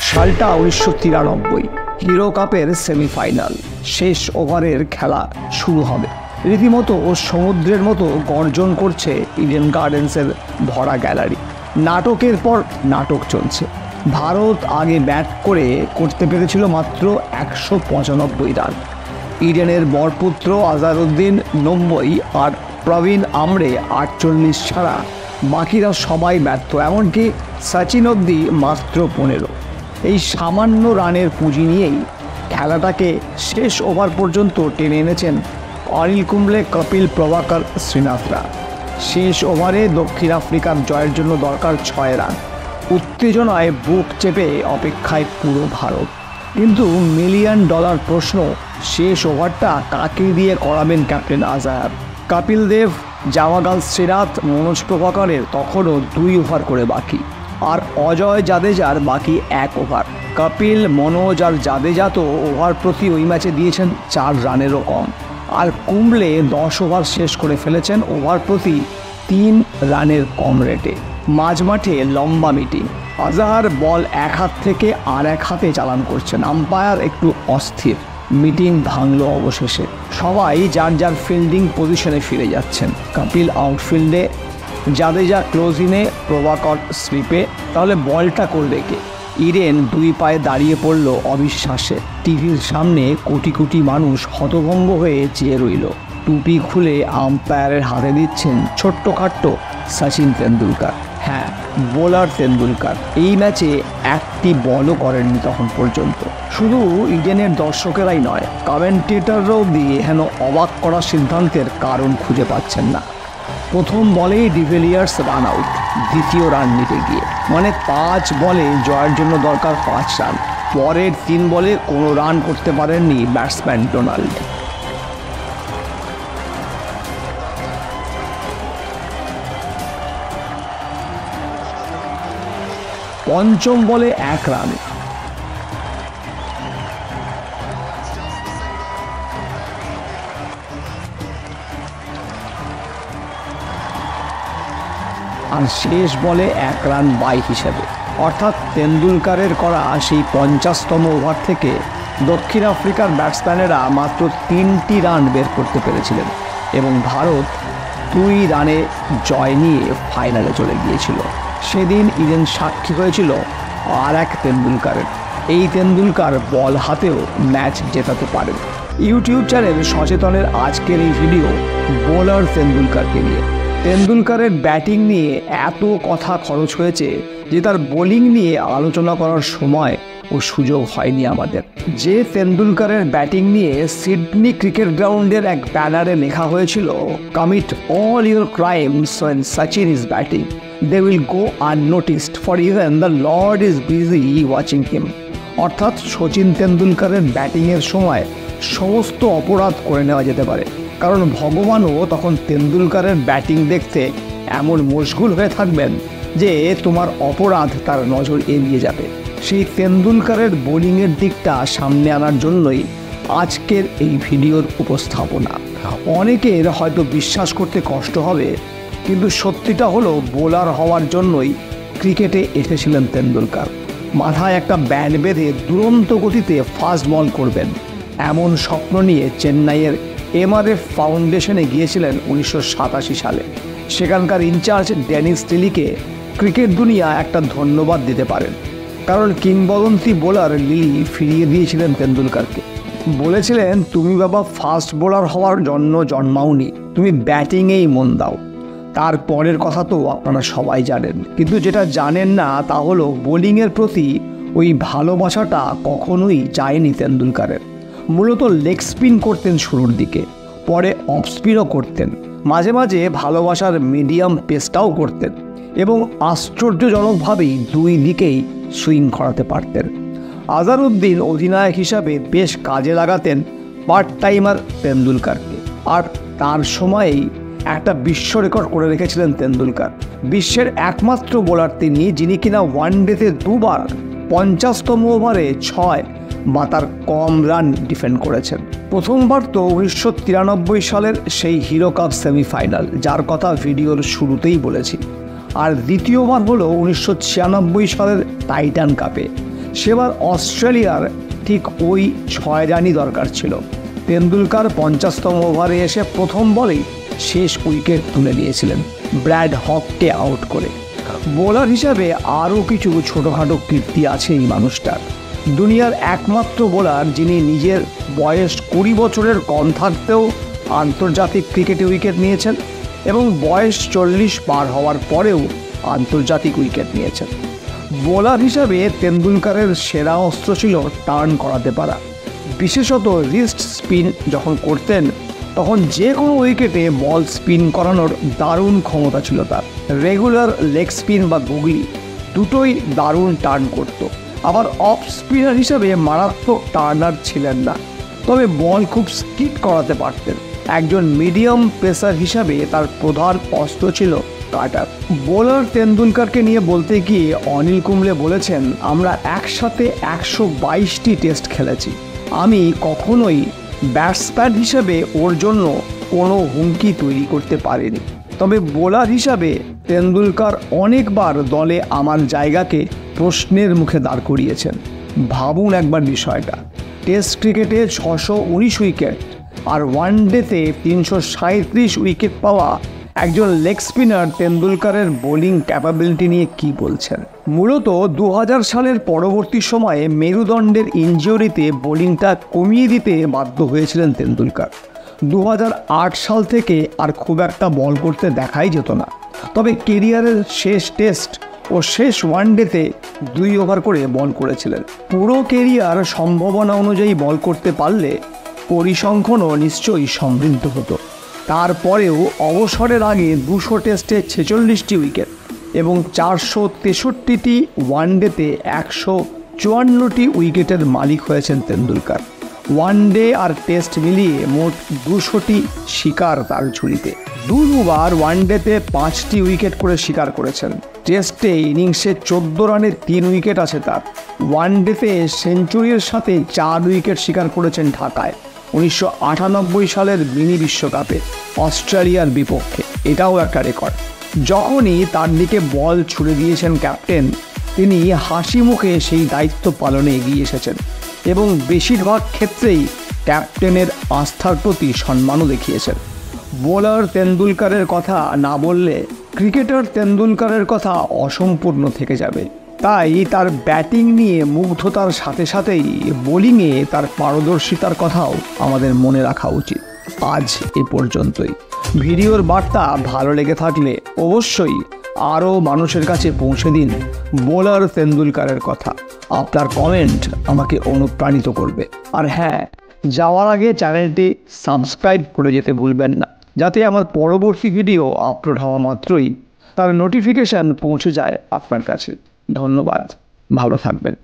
সালটা 1993 হিরো কাপের সেমিফাইনাল। শেষ ওভারের খেলা শুরু হবে। রীতিমতো সমুদ্রের মতো গর্জন করছে ইডেন গার্ডেন্সের ভরা গ্যালারি। নাটকের পর নাটক চলছে। ভারত আগে ব্যাট করতে পেরেছিল মাত্র 195 রান। ইডেনের বরপুত্র আজহারউদ্দিন 90 আর প্রবীণ আমরে 48 ছাড়া বাকিরা সবাই ব্যর্থ, এমনকি সচিন অবধি মাত্র 15। এই সামান্য রানের পুঁজি নিয়েই খেলাটাকে শেষ ওভার পর্যন্ত টেনে এনেছেন অনিল কুম্বলে, কপিল, প্রভাকর, শ্রীনাথরা। শেষ ওভারে দক্ষিণ আফ্রিকার জয়ের জন্য দরকার 6 রান। উত্তেজনায় বুক চেপে অপেক্ষায় পুরো ভারত। কিন্তু $1 মিলিয়ন প্রশ্ন, শেষ ওভারটা কাকে দিয়ে করাবেন ক্যাপ্টেন আজহার? কপিল দেব, জাওয়াগল শ্রীনাথ, মনোজ প্রভাকরের তখনও 2 ওভার করে বাকি, আর অজয় জাদেজার বাকি 1 ওভার। কপিল, মনোজ আর জাদেজা তো ওভার প্রতি ওই ম্যাচে দিয়েছেন 4 রানেরও কম, আর কুম্বলে 10 ওভার শেষ করে ফেলেছেন ওভার প্রতি 3 রানের কম রেটে। মাঝমাঠে লম্বা মিটিং। আজহার বল এক হাত থেকে আর এক হাতে চালান করছেন। আম্পায়ার একটু অস্থির। মিটিং ভাঙলো অবশেষে। সবাই যার যার ফিল্ডিং পজিশনে ফিরে যাচ্ছেন। কপিল আউটফিল্ডে, জাদেজা ক্লোজিনে, প্রভাকর স্লিপে। তাহলে বলটা করবে কে? ইডেন 2 পায়ে দাঁড়িয়ে পড়ল অবিশ্বাসে। টিভির সামনে কোটি কোটি মানুষ হতভম্ব হয়ে চেয়ে রইল। টুপি খুলে আম্পায়ারের হাতে দিচ্ছেন ছোট্টখাট্ট সচিন তেন্ডুলকার। হ্যাঁ, বোলার তেন্ডুলকার এই ম্যাচে একটি বলও করেননি তখন পর্যন্ত। শুধু ইডেনের দর্শকেরাই নয়, কমেন্টেটররাও দিয়ে হেন অবাক করা সিদ্ধান্তের কারণ খুঁজে পাচ্ছেন না। প্রথম বলেই ডিভিলিয়ার্স রান আউট, দ্বিতীয় রান নিতে গিয়ে। মানে 5 বলে জয়ের জন্য দরকার 5 রান। পরের 3 বলে কোনো রান করতে পারেননি ব্যাটসম্যান ডোনাল্ড। পঞ্চম বলে 1 রান। আর শেষ বলে 1 রান বাই হিসেবে। অর্থাৎ তেন্ডুলকারের করা সেই 50তম ওভার থেকে দক্ষিণ আফ্রিকার ব্যাটসম্যানেরা মাত্র 3টি রান বের করতে পেরেছিলেন এবং ভারত 2 রানে জয় নিয়ে ফাইনালে চলে গিয়েছিল। সেদিন ইডেন সাক্ষী হয়েছিল আর এক তেন্ডুলকারের। এই তেন্ডুলকার বল হাতেও ম্যাচ জেতাতে পারেন। ইউটিউব চ্যানেল সচেতনের আজকের এই ভিডিও বোলার তেন্ডুলকারকে নিয়ে। তেন্ডুলকারের ব্যাটিং নিয়ে এত কথা খরচ হয়েছে যে তার বোলিং নিয়ে আলোচনা করার সময় ও সুযোগ হয়নি আমাদের। যে তেন্ডুলকারের ব্যাটিং নিয়ে সিডনি ক্রিকেট গ্রাউন্ডের এক ব্যানারে লেখা হয়েছিল, commit all your crimes when Sachin is batting. They will go unnoticed for even the Lord is busy watching him. অর্থাৎ সচিন তেন্ডুলকারের ব্যাটিংয়ের সময় সমস্ত অপরাধ করে নেওয়া যেতে পারে, কারণ ভগবানও তখন তেন্ডুলকারের ব্যাটিং দেখতে এমন মশগুল হয়ে থাকবেন যে তোমার অপরাধ তার নজর এড়িয়ে যাবে। সেই তেন্ডুলকারের বোলিংয়ের দিকটা সামনে আনার জন্যই আজকের এই ভিডিওর উপস্থাপনা। অনেকের হয়তো বিশ্বাস করতে কষ্ট হবে, কিন্তু সত্যিটা হলো বোলার হওয়ার জন্যই ক্রিকেটে এসেছিলেন তেন্ডুলকার। মাথায় একটা ব্যান্ড বেঁধে দুরন্ত গতিতে ফাস্ট বল করবেন, এমন স্বপ্ন নিয়ে চেন্নাইয়ের MRF ফাউন্ডেশনে গিয়েছিলেন 1987 সালে। সেখানকার ইনচার্জ ড্যানিস টিলিকে ক্রিকেট দুনিয়া একটা ধন্যবাদ দিতে পারেন, কারণ কিংবদন্তি বোলার লিলি ফিরিয়ে দিয়েছিলেন তেন্ডুলকারকে। বলেছিলেন, তুমি বাবা ফাস্ট বোলার হওয়ার জন্য জন্মাওনি, তুমি ব্যাটিংয়েই মন দাও। তারপরের কথা তো আপনারা সবাই জানেন, কিন্তু যেটা জানেন না তা হলো বোলিংয়ের প্রতি ওই ভালোবাসাটা কখনোই যায়নি তেন্ডুলকারের। মূলত লেগ স্পিন করতেন শুরুর দিকে, পরে অফ স্পিনও করতেন, মাঝে মাঝে ভালোবাসার মিডিয়াম পেসটাও করতেন এবং আশ্চর্যজনকভাবেই 2 দিকেই সুইং করাতে পারতেন। আজহারউদ্দিন অধিনায়ক হিসাবে বেশ কাজে লাগাতেন পার্ট টাইমার তেন্ডুলকারকে, আর তার সময়েই একটা বিশ্ব রেকর্ড করে রেখেছিলেন তেন্ডুলকার। বিশ্বের একমাত্র বোলার তিনি যিনি কিনা ওয়ানডেতে 2 বার 50তম ওভারে 6 বা তার কম রান ডিফেন্ড করেছেন। প্রথমবার তো 1993 সালের সেই হিরো কাপ সেমিফাইনাল, যার কথা ভিডিওর শুরুতেই বলেছি, আর দ্বিতীয়বার হলো 1996 সালের টাইটান কাপে, সেবার অস্ট্রেলিয়ার ঠিক ওই 6 রানই দরকার ছিল। তেন্ডুলকার 50তম ওভারে এসে প্রথম বলেই শেষ উইকেট তুলে নিয়েছিলেন ব্র্যাড হককে আউট করে। বোলার হিসাবে আরও কিছু ছোটোখাটো কীর্তি আছে এই মানুষটার। দুনিয়ার একমাত্র বোলার যিনি নিজের বয়স 20 বছরের কম থাকতেও আন্তর্জাতিক ক্রিকেটে উইকেট নিয়েছেন এবং বয়স 40 পার হওয়ার পরেও আন্তর্জাতিক উইকেট নিয়েছেন। বোলার হিসাবে তেন্ডুলকারের সেরা অস্ত্র ছিল টার্ন করাতে পারা। বিশেষত রিস্ট স্পিন যখন করতেন তখন যে কোনো উইকেটে বল স্পিন করানোর দারুণ ক্ষমতা ছিল তার। রেগুলার লেগ স্পিন বা গুগলি দুটোই দারুণ টার্ন করত। আবার অফ স্পিনার হিসাবে মারাত্মক টার্নার ছিলেন না, তবে বল খুব স্কিট করাতে পারতেন। একজন মিডিয়াম পেসার হিসাবে তার প্রধান অস্ত্র ছিল কাটার। বোলার তেন্ডুলকারকে নিয়ে বলতে গিয়ে অনিল কুম্বলে বলেছেন, আমরা একসাথে 122টি টেস্ট খেলেছি। আমি কখনোই ব্যাটসম্যান হিসাবে ওর জন্য কোনো হুমকি তৈরি করতে পারিনি, তবে বোলার হিসাবে তেন্ডুলকার অনেকবার দলে আমার জায়গাকে প্রশ্নের মুখে দাঁড় করিয়েছেন। ভাবুন একবার বিষয়টা, টেস্ট ক্রিকেটে 619 উইকেট আর ওয়ানডেতে 337 উইকেট পাওয়া একজন লেগ স্পিনার তেন্ডুলকারের বোলিং ক্যাপাবিলিটি নিয়ে কি বলছেন। মূলত 2000 সালের পরবর্তী সময়ে মেরুদণ্ডের ইনজুরিতে বোলিংটা কমিয়ে দিতে বাধ্য হয়েছিলেন তেন্ডুলকার। 2008 সাল থেকে আর খুব একটা বল করতে দেখাই যেত না, তবে কেরিয়ারের শেষ টেস্ট ও শেষ ওয়ানডেতে 2 ওভার করে বল করেছিলেন। পুরো কেরিয়ার সম্ভাবনা অনুযায়ী বল করতে পারলে পরিসংখ্যানও নিশ্চয়ই সমৃদ্ধ হতো। তারপরেও অবসরের আগে 200 টেস্টে 46টি উইকেট এবং 463টি ওয়ানডেতে 154টি উইকেটের মালিক হয়েছেন তেন্ডুলকার। ওয়ানডে আর টেস্ট মিলিয়ে মোট 200টি শিকার তার ঝুড়িতে। দুবার ওয়ানডেতে 5টি উইকেট করে শিকার করেছেন। টেস্টে ইনিংসে 14 রানে 3 উইকেট আছে তার। ওয়ানডেতে সেঞ্চুরির সাথে 4 উইকেট শিকার করেছেন ঢাকায় 1998 সালের মিনি বিশ্বকাপে অস্ট্রেলিয়ার বিপক্ষে, এটাও একটা রেকর্ড। যখনই তার দিকে বল ছুড়ে দিয়েছেন ক্যাপ্টেন, তিনি হাসি মুখে সেই দায়িত্ব পালনে এগিয়ে এসেছেন এবং বেশিরভাগ ক্ষেত্রেই ক্যাপ্টেনের আস্থার প্রতি সম্মানও দেখিয়েছেন। বোলার তেন্ডুলকারের কথা না বললে ক্রিকেটার তেন্ডুলকারের কথা অসম্পূর্ণ থেকে যাবে। তাই তার ব্যাটিং নিয়ে মুগ্ধতার সাথে সাথেই বোলিংয়ে তার পারদর্শিতার কথাও আমাদের মনে রাখা উচিত। আজ এ পর্যন্তই। ভিডিওর বার্তা ভালো লেগে থাকলে অবশ্যই আরও মানুষের কাছে পৌঁছে দিন বোলার তেন্ডুলকারের কথা। আপনার কমেন্ট আমাকে অনুপ্রাণিত করবে। আর হ্যাঁ, যাওয়ার আগে চ্যানেলটি সাবস্ক্রাইব করে যেতে ভুলবেন না, যাতে আমার পরবর্তী ভিডিও আপলোড হওয়া মাত্রই তার নোটিফিকেশান পৌঁছে যায় আপনার কাছে। ধন্যবাদ, ভালো থাকবেন।